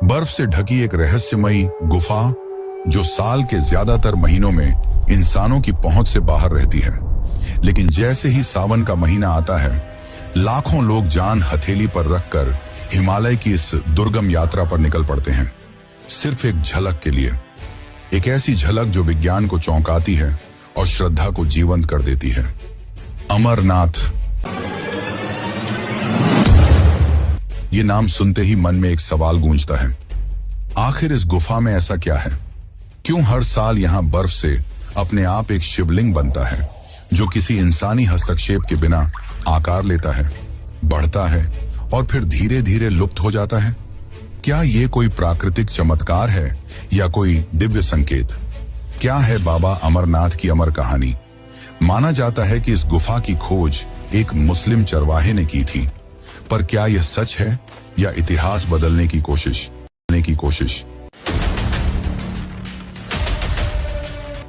बर्फ से ढकी एक रहस्यमयी गुफा जो साल के ज्यादातर महीनों में इंसानों की पहुंच से बाहर रहती है। लेकिन जैसे ही सावन का महीना आता है, लाखों लोग जान हथेली पर रखकर हिमालय की इस दुर्गम यात्रा पर निकल पड़ते हैं, सिर्फ एक झलक के लिए। एक ऐसी झलक जो विज्ञान को चौंकाती है और श्रद्धा को जीवंत कर देती है। अमरनाथ। ये नाम सुनते ही मन में एक सवाल गूंजता है, आखिर इस गुफा में ऐसा क्या है? क्यों हर साल यहां बर्फ से अपने आप एक शिवलिंग बनता है जो किसी इंसानी हस्तक्षेप के बिना आकार लेता है, बढ़ता है और फिर धीरे धीरे लुप्त हो जाता है? क्या ये कोई प्राकृतिक चमत्कार है या कोई दिव्य संकेत? क्या है बाबा अमरनाथ की अमर कहानी? माना जाता है कि इस गुफा की खोज एक मुस्लिम चरवाहे ने की थी, पर क्या यह सच है या इतिहास बदलने की कोशिश?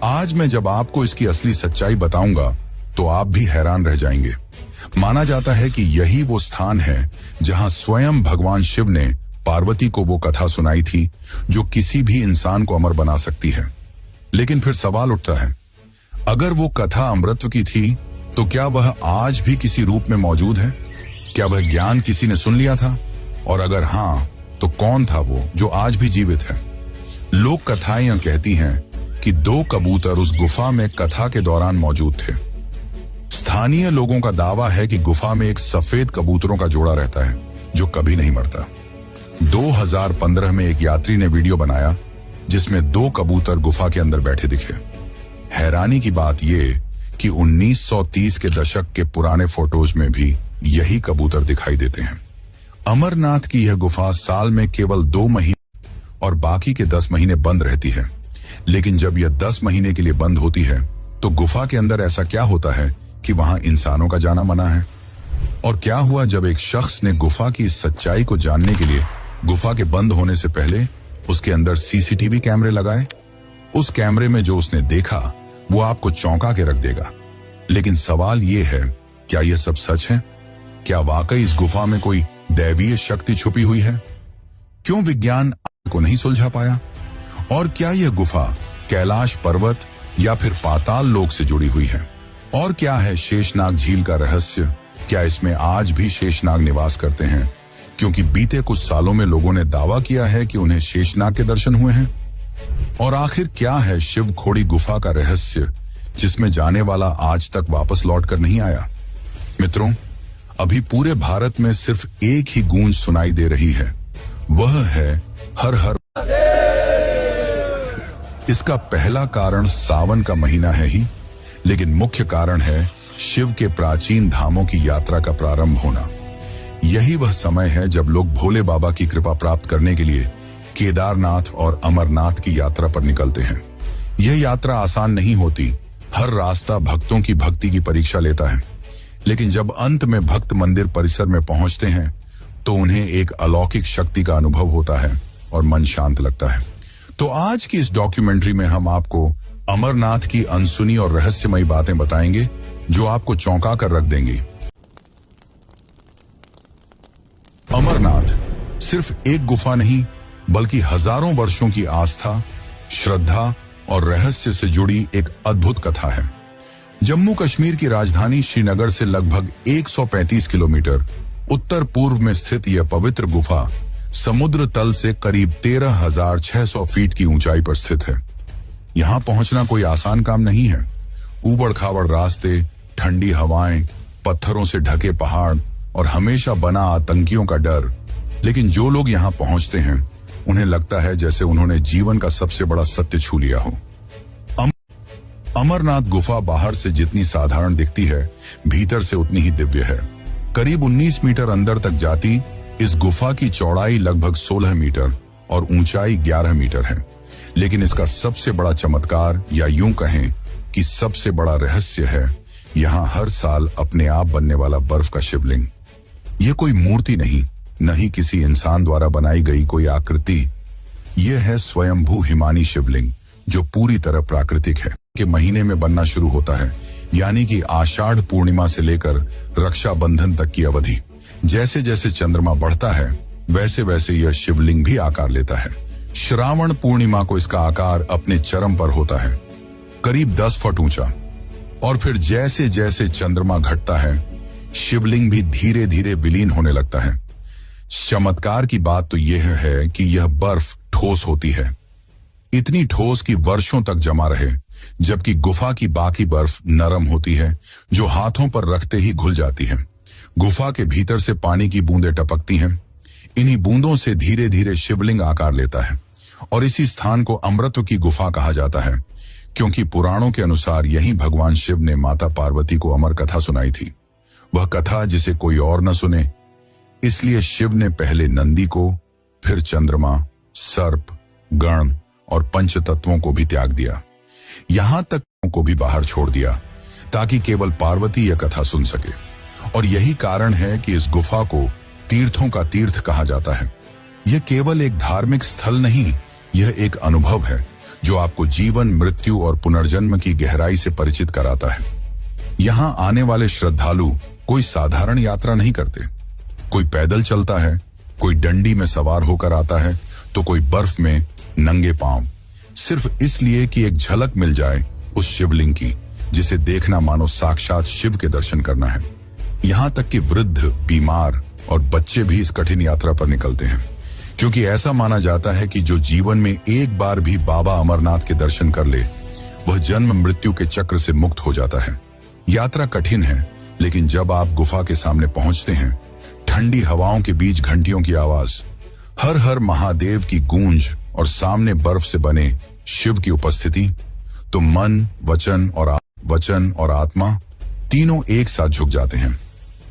आज मैं जब आपको इसकी असली सच्चाई बताऊंगा तो आप भी हैरान रह जाएंगे। माना जाता है कि यही वो स्थान है जहां स्वयं भगवान शिव ने पार्वती को वो कथा सुनाई थी जो किसी भी इंसान को अमर बना सकती है। लेकिन फिर सवाल उठता है, अगर वो कथा अमृत की थी तो क्या वह आज भी किसी रूप में मौजूद है? क्या वह ज्ञान किसी ने सुन लिया था? और अगर हां, तो कौन था वो जो आज भी जीवित है? लोक कथाएं कहती हैं कि 2 कबूतर उस गुफा में कथा के दौरान मौजूद थे। स्थानीय लोगों का दावा है कि गुफा में एक सफेद कबूतरों का जोड़ा रहता है जो कभी नहीं मरता। 2015 में एक यात्री ने वीडियो बनाया जिसमें 2 कबूतर गुफा के अंदर बैठे दिखे। हैरानी की बात यह कि 1930 के दशक के पुराने फोटोज में भी यही कबूतर दिखाई देते हैं। अमरनाथ की यह गुफा साल में केवल 2 महीने और बाकी के 10 महीने बंद रहती है। लेकिन जब यह 10 महीने के लिए बंद होती है तो गुफा के अंदर ऐसा क्या होता है कि वहां इंसानों का जाना मना है? और क्या हुआ जब एक शख्स ने गुफा की इस सच्चाई को जानने के लिए गुफा के बंद होने से पहले उसके अंदर सीसीटीवी कैमरे लगाए? उस कैमरे में जो उसने देखा वो आपको चौंका के रख देगा। लेकिन सवाल ये है, क्या यह सब सच है? क्या वाकई इस गुफा में कोई दैवीय शक्ति छुपी हुई है? क्यों विज्ञान को नहीं सुलझा पाया? और क्या यह गुफा कैलाश पर्वत या फिर पाताल लोक से जुड़ी हुई है? और क्या है शेषनाग झील का रहस्य? क्या इसमें आज भी शेषनाग निवास करते हैं? क्योंकि बीते कुछ सालों में लोगों ने दावा किया है कि उन्हें शेषनाग के दर्शन हुए हैं। और आखिर क्या है शिव खोड़ी गुफा का रहस्य जिसमें जाने वाला आज तक वापस लौट कर नहीं आया? मित्रों, अभी पूरे भारत में सिर्फ एक ही गूंज सुनाई दे रही है, वह है हर हर। इसका पहला कारण सावन का महीना है ही, लेकिन मुख्य कारण है शिव के प्राचीन धामों की यात्रा का प्रारंभ होना। यही वह समय है जब लोग भोले बाबा की कृपा प्राप्त करने के लिए केदारनाथ और अमरनाथ की यात्रा पर निकलते हैं। यह यात्रा आसान नहीं होती, हर रास्ता भक्तों की भक्ति की परीक्षा लेता है। लेकिन जब अंत में भक्त मंदिर परिसर में पहुंचते हैं तो उन्हें एक अलौकिक शक्ति का अनुभव होता है और मन शांत लगता है। तो आज की इस डॉक्यूमेंट्री में हम आपको अमरनाथ की अनसुनी और रहस्यमयी बातें बताएंगे जो आपको चौंका कर रख देंगी। अमरनाथ सिर्फ एक गुफा नहीं, बल्कि हजारों वर्षों की आस्था, श्रद्धा और रहस्य से जुड़ी एक अद्भुत कथा है। जम्मू कश्मीर की राजधानी श्रीनगर से लगभग 135 किलोमीटर उत्तर पूर्व में स्थित यह पवित्र गुफा समुद्र तल से करीब 13,600 फीट की ऊंचाई पर स्थित है। यहां पहुंचना कोई आसान काम नहीं है। ऊबड़ खाबड़ रास्ते, ठंडी हवाएं, पत्थरों से ढके पहाड़ और हमेशा बना आतंकियों का डर। लेकिन जो लोग यहां पहुंचते हैं उन्हें लगता है जैसे उन्होंने जीवन का सबसे बड़ा सत्य छू लिया हो। अमरनाथ गुफा बाहर से जितनी साधारण दिखती है, भीतर से उतनी ही दिव्य है। करीब 19 मीटर अंदर तक जाती इस गुफा की चौड़ाई लगभग 16 मीटर और ऊंचाई 11 मीटर है। लेकिन इसका सबसे बड़ा चमत्कार, या यूं कहें कि सबसे बड़ा रहस्य है, यहाँ हर साल अपने आप बनने वाला बर्फ का शिवलिंग। ये कोई मूर्ति नहीं, न ही किसी इंसान द्वारा बनाई गई कोई आकृति। यह है स्वयंभू हिमानी शिवलिंग जो पूरी तरह प्राकृतिक है। के महीने में बनना शुरू होता है, यानी कि आषाढ़ पूर्णिमा से लेकर रक्षाबंधन तक की अवधि। जैसे जैसे चंद्रमा बढ़ता है वैसे वैसे यह शिवलिंग भी आकार लेता है। श्रावण पूर्णिमा को इसका आकार अपने चरम पर होता है, करीब 10 फुट ऊंचा। और फिर जैसे जैसे चंद्रमा घटता है, शिवलिंग भी धीरे धीरे विलीन होने लगता है। चमत्कार की बात तो यह है कि यह बर्फ ठोस होती है, इतनी ठोस कि वर्षों तक जमा रहे, जबकि गुफा की बाकी बर्फ नरम होती है, जो हाथों पर रखते ही घुल जाती है। गुफा के भीतर से पानी की बूंदें टपकती हैं। इन्हीं बूंदों से धीरे धीरे शिवलिंग आकार लेता है और इसी स्थान को अमृत की गुफा कहा जाता है, क्योंकि पुराणों के अनुसार यहीं भगवान शिव ने माता पार्वती को अमर कथा सुनाई थी। वह कथा जिसे कोई और न सुने, इसलिए शिव ने पहले नंदी को, फिर चंद्रमा, सर्प, गण और पंच तत्वों को भी त्याग दिया। यहां तक को भी बाहर छोड़ दिया ताकि केवल पार्वती यह कथा सुन सके। और यही कारण है कि इस गुफा को तीर्थों का तीर्थ कहा जाता है। यह केवल एक धार्मिक स्थल नहीं, यह एक अनुभव है जो आपको जीवन, मृत्यु और पुनर्जन्म की गहराई से परिचित कराता है। यहां आने वाले श्रद्धालु कोई साधारण यात्रा नहीं करते। कोई पैदल चलता है, कोई डंडी में सवार होकर आता है, तो कोई बर्फ में नंगे पांव, सिर्फ इसलिए कि एक झलक मिल जाए उस शिवलिंग की, जिसे देखना मानो साक्षात शिव के दर्शन करना है। यहां तक कि वृद्ध, बीमार और बच्चे भी इस कठिन यात्रा पर निकलते हैं, क्योंकि ऐसा माना जाता है कि जो जीवन में एक बार भी बाबा अमरनाथ के दर्शन कर ले, वह जन्म मृत्यु के चक्र से मुक्त हो जाता है। यात्रा कठिन है, लेकिन जब आप गुफा के सामने पहुंचते हैं, ठंडी हवाओं के बीच घंटियों की आवाज, हर हर महादेव की गूंज और सामने बर्फ से बने शिव की उपस्थिति, तो मन, वचन और आत्मा तीनों एक साथ झुक जाते हैं।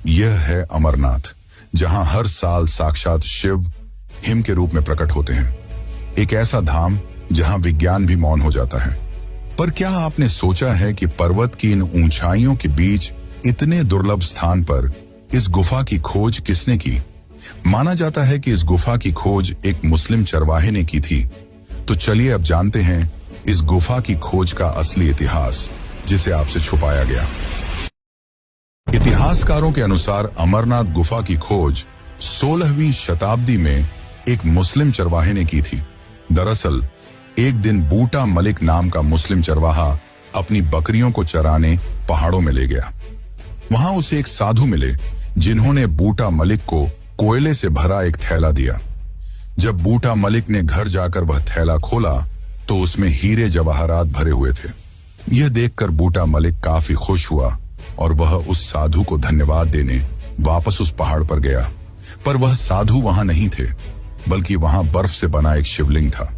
यह है अमरनाथ, जहां हर साल साक्षात शिव हिम के रूप में प्रकट होते हैं। एक ऐसा धाम जहां विज्ञान भी मौन हो जाता है। पर क्या आपने सोचा है कि पर्वत की इन ऊंचाइयों के बीच इतने दुर्लभ स्थान पर इस गुफा की खोज किसने की? माना जाता है कि इस गुफा की खोज एक मुस्लिम चरवाहे ने की थी। तो चलिए अब जानते हैं इस गुफा की खोज का असली इतिहास, जिसे आपसे छुपाया गया। इतिहासकारों के अनुसार अमरनाथ गुफा की खोज 16वीं शताब्दी में एक मुस्लिम चरवाहे ने की थी। दरअसल एक दिन बूटा मलिक नाम का मुस्लिम चरवाहा अपनी बकरियों को चराने पहाड़ों में ले गया। वहां उसे एक साधु मिले, जिन्होंने बूटा मलिक को कोयले से भरा एक थैला दिया। जब बूटा मलिक ने घर जाकर वह थैला खोला, तो उसमें हीरे जवाहरात भरे हुए थे। यह देखकर बूटा मलिक काफी खुश हुआ और वह उस साधु को धन्यवाद देने वापस उस पहाड़ पर गया। पर वह साधु वहां नहीं थे, बल्कि वहां बर्फ से बना एक शिवलिंग था।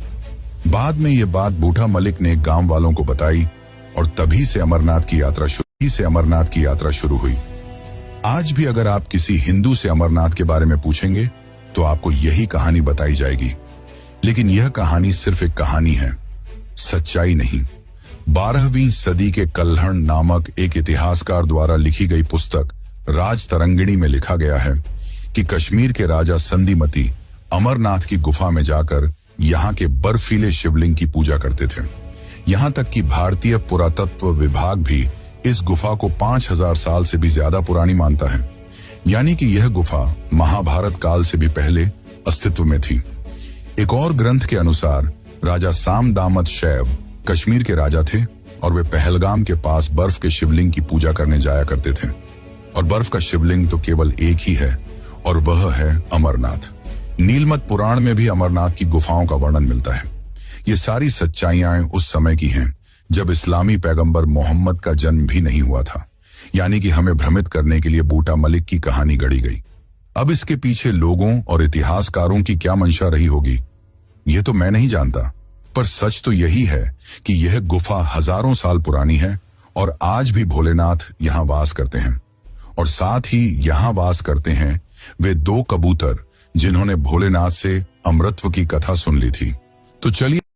बाद में यह बात बूटा मलिक ने गांव वालों को बताई और तभी से अमरनाथ की यात्रा शुरू हुई। आज भी अगर आप किसी हिंदू से अमरनाथ के बारे में पूछेंगे, तो आपको यही कहानी बताई जाएगी। लेकिन यह कहानी सिर्फ एक कहानी है, सच्चाई नहीं। 12वीं सदी के कल्हण नामक एक इतिहासकार द्वारा लिखी गई पुस्तक राजतरंगिणी में लिखा गया है कि कश्मीर के राजा संधिमती अमरनाथ की गुफा में जाकर यहाँ के बर्फीले शिवलिंग की पूजा करते थे। यहाँ तक कि भारतीय पुरातत्व विभाग भी इस गुफा को 5000 साल से भी ज्यादा पुरानी मानता है। यानी कि यह गुफा महाभारत काल से भी पहले अस्तित्व में थी। एक और ग्रंथ के अनुसार राजा सामदामत शैव कश्मीर के राजा थे और वे पहलगाम के पास बर्फ के शिवलिंग की पूजा करने जाया करते थे। और बर्फ का शिवलिंग तो केवल एक ही है, और वह है अमरनाथ। नीलमत पुराण में भी अमरनाथ की गुफाओं का वर्णन मिलता है। ये सारी सच्चाइयां उस समय की हैं जब इस्लामी पैगंबर मोहम्मद का जन्म भी नहीं हुआ था। यानी कि हमें भ्रमित करने के लिए बूटा मलिक की कहानी गढ़ी गई। अब इसके पीछे लोगों और इतिहासकारों की क्या मंशा रही होगी, यह तो मैं नहीं जानता। पर सच तो यही है कि यह गुफा हजारों साल पुरानी है और आज भी भोलेनाथ यहाँ वास करते हैं। और साथ ही यहाँ वास करते हैं वे 2 कबूतर जिन्होंने भोलेनाथ से अमृतत्व की कथा सुन ली थी। तो चलिए